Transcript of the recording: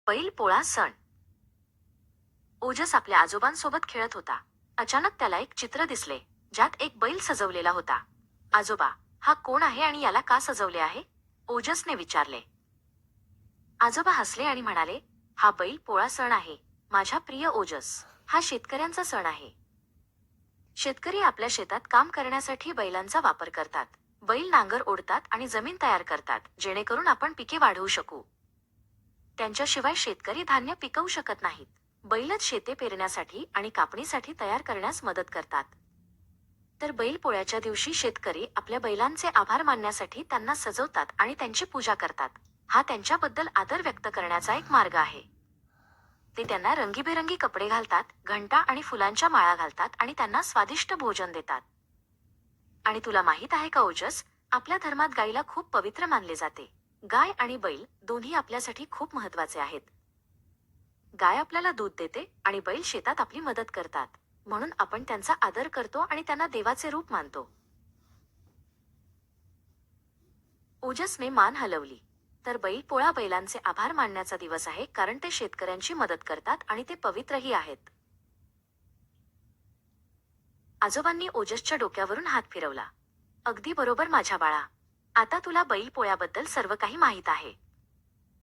बैल पोळा सण. ओजस आपल्या आजोबांसोबत खेळत होता. अचानक त्याला एक चित्र दिसले, ज्यात एक बैल सजवलेला होता. आजोबा, हा कोण आहे आणि याला का सजवले आहे? ओजसने विचारले. आजोबा हसले आणि म्हणाले, हा बैल पोळा सण आहे, माझ्या प्रिय ओजस. हा शेतकऱ्यांचा सण आहे. शेतकरी आपल्या शेतात काम करण्यासाठी बैलांचा वापर करतात. बैल नांगर ओढतात आणि जमीन तयार करतात, जेणेकरून आपण पिके वाढवू शकू. त्यांच्याशिवाय शेतकरी धान्य पिकवू शकत नाहीत. बैलच शेते पेरण्यासाठी आणि कापणीसाठी तयार करण्यास मदत करतात. तर बैल पोळ्याच्या दिवशी शेतकरी आपल्या बैलांचे आभार मानण्यासाठी त्यांना सजवतात आणि त्यांची पूजा करतात. हा त्यांच्याबद्दल आदर व्यक्त करण्याचा एक मार्ग आहे. ते त्यांना रंगीबेरंगी कपडे घालतात, घंटा आणि फुलांच्या माळा घालतात आणि त्यांना स्वादिष्ट भोजन देतात. आणि तुला माहित आहे का ओजस, आपल्या धर्मात गायीला खूप पवित्र मानले जाते. गाय आणि बैल दोन्ही आपल्यासाठी खूप महत्वाचे आहेत. गाय आपल्याला दूध देते आणि बैल शेतात आपली मदत करतात. म्हणून आपण त्यांचा आदर करतो आणि त्यांना देवाचे रूप मानतो. ओजसने मान हलवली. तर बैल पोळा बैलांचे आभार मानण्याचा दिवस आहे, कारण ते शेतकऱ्यांची मदत करतात आणि ते पवित्रही आहेत. आजोबांनी ओजसच्या डोक्यावरून हात फिरवला. अगदी बरोबर माझ्या बाळा. आता तुला बैल पोळ्याबद्दल सर्व काही माहीत आहे.